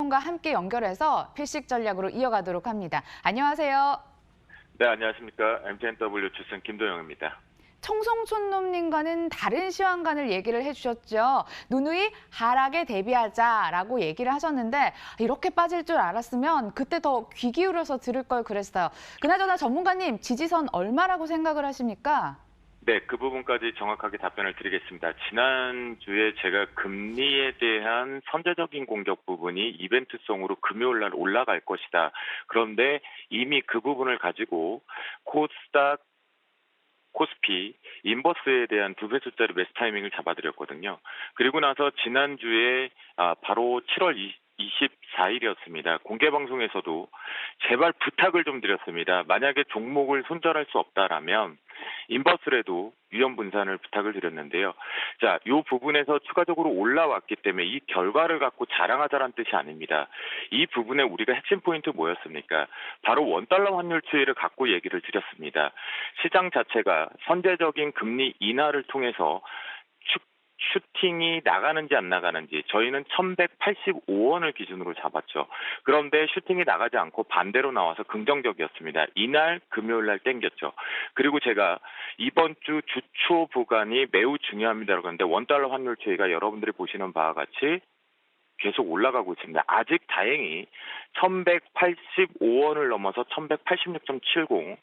전문가 함께 연결해서 필식 전략으로 이어가도록 합니다. 안녕하세요. 네, 안녕하십니까. MTNW 출신 김도영입니다. 청송촌놈님과는 다른 시황관을 얘기를 해주셨죠. 누누이 하락에 대비하자라고 얘기를 하셨는데 이렇게 빠질 줄 알았으면 그때 더 귀 기울여서 들을 걸 그랬어요. 그나저나 전문가님, 지지선 얼마라고 생각을 하십니까? 네, 그 부분까지 정확하게 답변을 드리겠습니다. 지난주에 제가 금리에 대한 선제적인 공격 부분이 이벤트성으로 금요일 날 올라갈 것이다. 그런데 이미 그 부분을 가지고 코스닥, 코스피, 인버스에 대한 두 배수짜리 매수 타이밍을 잡아드렸거든요. 그리고 나서 지난주에 바로 7월 24일이었습니다. 공개방송에서도 제발 부탁을 좀 드렸습니다. 만약에 종목을 손절할 수 없다라면 인버스라도 위험 분산을 부탁을 드렸는데요. 자, 이 부분에서 추가적으로 올라왔기 때문에 이 결과를 갖고 자랑하자라는 뜻이 아닙니다. 이 부분에 우리가 핵심 포인트 뭐였습니까? 바로 원달러 환율 추이를 갖고 얘기를 드렸습니다. 시장 자체가 선제적인 금리 인하를 통해서 슈팅이 나가는지 안 나가는지 저희는 1185원을 기준으로 잡았죠. 그런데 슈팅이 나가지 않고 반대로 나와서 긍정적이었습니다. 이날 금요일 날 땡겼죠. 그리고 제가 이번 주 주초 구간이 매우 중요합니다라고 하는데 원달러 환율 추이가 여러분들이 보시는 바와 같이 계속 올라가고 있습니다. 아직 다행히 1185원을 넘어서 1186.70,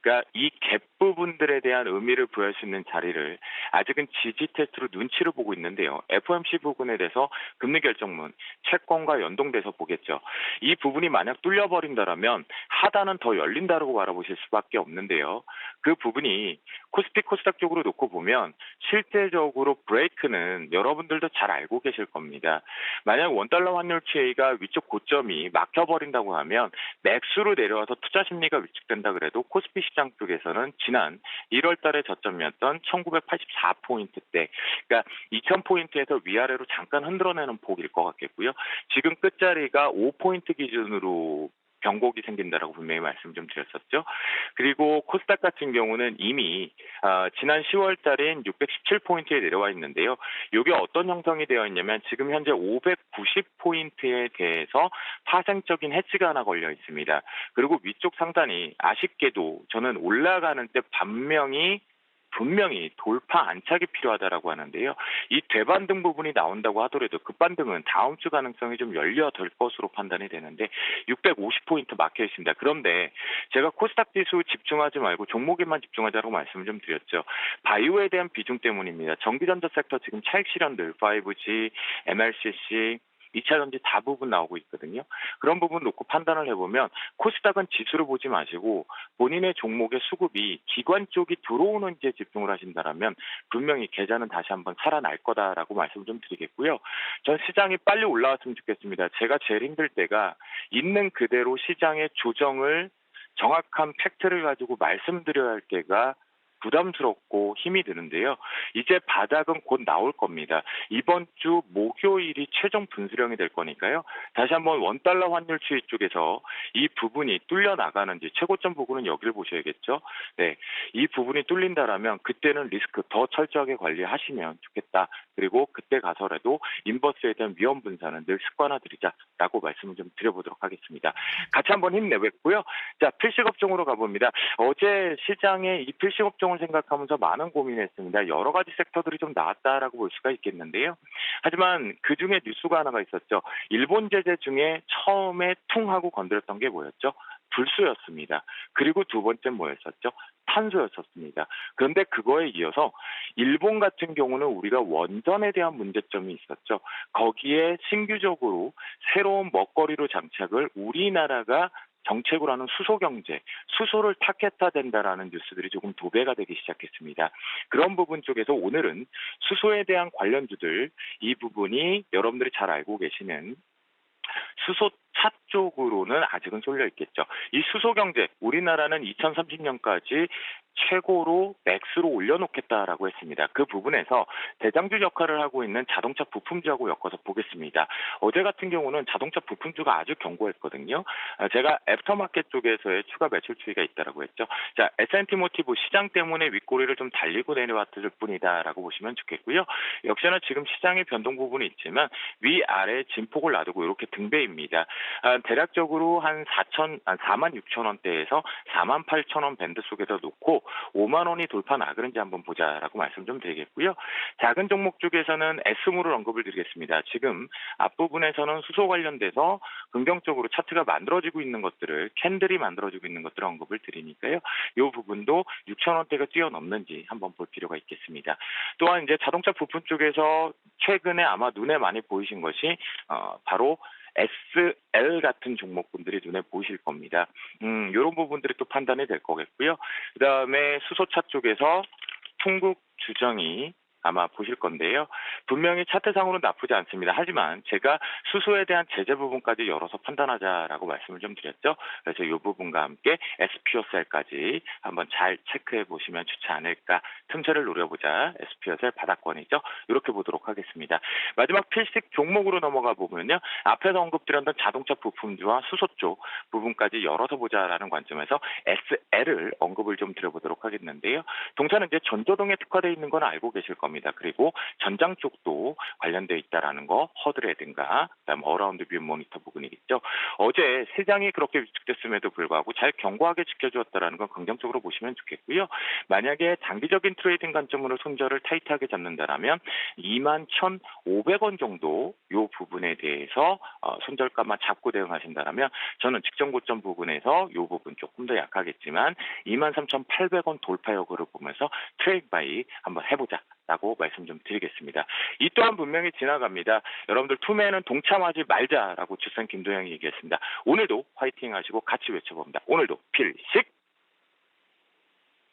그러니까 이 갭 부분들에 대한 의미를 부여할 수 있는 자리를 아직은 지지 테스트로 눈치를 보고 있는데요. FOMC 부분에 대해서 금리 결정문, 채권과 연동돼서 보겠죠. 이 부분이 만약 뚫려버린다면 하단은 더 열린다라고 바라보실 수밖에 없는데요. 그 부분이 코스피 코스닥 쪽으로 놓고 보면 실제적으로 브레이크는 여러분들도 잘 알고 계실 겁니다. 만약 원달러 환율 추이가 위쪽 고점이 막혀버린다고 하면 맥수로 내려와서 투자 심리가 위축된다 그래도 코스피 시장 쪽에서는 지난 1월 달에 저점이었던 1984포인트대, 그러니까 2000포인트에서 위아래로 잠깐 흔들어내는 폭일 것 같겠고요. 지금 끝자리가 5포인트 기준으로 변곡이 생긴다라고 분명히 말씀 좀 드렸었죠. 그리고 코스닥 같은 경우는 이미 지난 10월 달엔 617포인트에 내려와 있는데요. 이게 어떤 형성이 되어 있냐면 지금 현재 590포인트에 대해서 파생적인 해지가 하나 걸려 있습니다. 그리고 위쪽 상단이 아쉽게도 저는 올라가는 때 분명히 돌파 안착이 필요하다라고 하는데요. 이 되반등 부분이 나온다고 하더라도 급반등은 다음 주 가능성이 좀 열려될 것으로 판단이 되는데 650포인트 막혀 있습니다. 그런데 제가 코스닥 지수 집중하지 말고 종목에만 집중하자고 말씀을 좀 드렸죠. 바이오에 대한 비중 때문입니다. 전기전자 섹터 지금 차익 실현들 5G, MLCC, 2차 전지 다 부분 나오고 있거든요. 그런 부분 놓고 판단을 해보면 코스닥은 지수를 보지 마시고 본인의 종목의 수급이 기관 쪽이 들어오는지에 집중을 하신다면 분명히 계좌는 다시 한번 살아날 거다라고 말씀을 좀 드리겠고요. 전 시장이 빨리 올라왔으면 좋겠습니다. 제가 제일 힘들 때가 있는 그대로 시장의 조정을 정확한 팩트를 가지고 말씀드려야 할 때가 부담스럽고 힘이 드는데요. 이제 바닥은 곧 나올 겁니다. 이번 주 목요일이 최종 분수령이 될 거니까요. 다시 한번 원달러 환율 추이 쪽에서 이 부분이 뚫려 나가는지 최고점 부분은 여기를 보셔야겠죠. 네, 이 부분이 뚫린다라면 그때는 리스크 더 철저하게 관리하시면 좋겠다. 그리고 그때 가서라도 인버스에 대한 위험 분산은 늘 습관화드리자라고 말씀을 좀 드려보도록 하겠습니다. 같이 한번 힘내겠고요. 자, 필식업종으로 가봅니다. 어제 시장에 이 필식업종을 생각하면서 많은 고민했습니다. 여러 가지 섹터들이 좀 나왔다라고 볼 수가 있겠는데요. 하지만 그중에 뉴스가 하나가 있었죠. 일본 제재 중에 처음에 퉁 하고 건드렸던 게 뭐였죠? 불수였습니다. 그리고 두 번째 뭐였었죠? 탄소였었습니다. 그런데 그거에 이어서 일본 같은 경우는 우리가 원전에 대한 문제점이 있었죠. 거기에 신규적으로 새로운 먹거리로 장착을 우리나라가 정책으로 하는 수소 경제, 수소를 타겟화된다라는 뉴스들이 조금 도배가 되기 시작했습니다. 그런 부분 쪽에서 오늘은 수소에 대한 관련주들, 이 부분이 여러분들이 잘 알고 계시는 수소차 쪽으로는 아직은 쏠려 있겠죠. 이 수소 경제, 우리나라는 2030년까지 최고로 맥스로 올려놓겠다라고 했습니다. 그 부분에서 대장주 역할을 하고 있는 자동차 부품주하고 엮어서 보겠습니다. 어제 같은 경우는 자동차 부품주가 아주 견고했거든요. 제가 애프터마켓 쪽에서의 추가 매출 추이가 있다라고 했죠. 자, S&T 모티브 시장 때문에 윗꼬리를 좀 달리고 내려왔을 뿐이다라고 보시면 좋겠고요. 역시나 지금 시장의 변동 부분이 있지만 위아래 진폭을 놔두고 이렇게 등배입니다. 대략적으로 한 4만 6천 원대에서 4만 8천 원 밴드 속에서 놓고 5만 원이 돌파 나그는지 한번 보자라고 말씀 좀 드리겠고요. 작은 종목 쪽에서는 S물을 언급을 드리겠습니다. 지금 앞부분에서는 수소 관련돼서 긍정적으로 차트가 만들어지고 있는 것들을 캔들이 만들어지고 있는 것들을 언급을 드리니까요. 이 부분도 6천 원대가 뛰어넘는지 한번 볼 필요가 있겠습니다. 또한 이제 자동차 부품 쪽에서 최근에 아마 눈에 많이 보이신 것이 바로 SL 같은 종목분들이 눈에 보이실 겁니다. 이런 부분들이 또 판단이 될 거겠고요. 그다음에 수소차 쪽에서 충북 주정이 아마 보실 건데요. 분명히 차트상으로는 나쁘지 않습니다. 하지만 제가 수소에 대한 제재 부분까지 열어서 판단하자라고 말씀을 좀 드렸죠. 그래서 이 부분과 함께 SPO셀까지 한번 잘 체크해 보시면 좋지 않을까. 틈새를 노려보자. SPO셀 바닥권이죠. 이렇게 보도록 하겠습니다. 마지막 필식 종목으로 넘어가 보면요. 앞에서 언급드렸던 자동차 부품주와 수소 쪽 부분까지 열어서 보자라는 관점에서 SL을 언급을 좀 드려보도록 하겠는데요. 동사는 이제 전조등에 특화되어 있는 건 알고 계실 겁니다. 그리고 전장 쪽도 관련되어 있다라는 거 허드레든가 그다음 어라운드 뷰 모니터 부분이겠죠. 어제 시장이 그렇게 위축됐음에도 불구하고 잘 견고하게 지켜주었다라는 건 긍정적으로 보시면 좋겠고요. 만약에 장기적인 트레이딩 관점으로 손절을 타이트하게 잡는다라면 21,500원 정도 이 부분에 대해서 손절가만 잡고 대응하신다라면 저는 직전 고점 부분에서 이 부분 조금 더 약하겠지만 23,800원 돌파 여부를 보면서 트레이드 바이 한번 해보자. 라고 말씀 좀 드리겠습니다. 이 또한 분명히 지나갑니다. 여러분들 투매는 동참하지 말자라고 주선 김도영이 얘기했습니다. 오늘도 화이팅 하시고 같이 외쳐봅니다. 오늘도 필식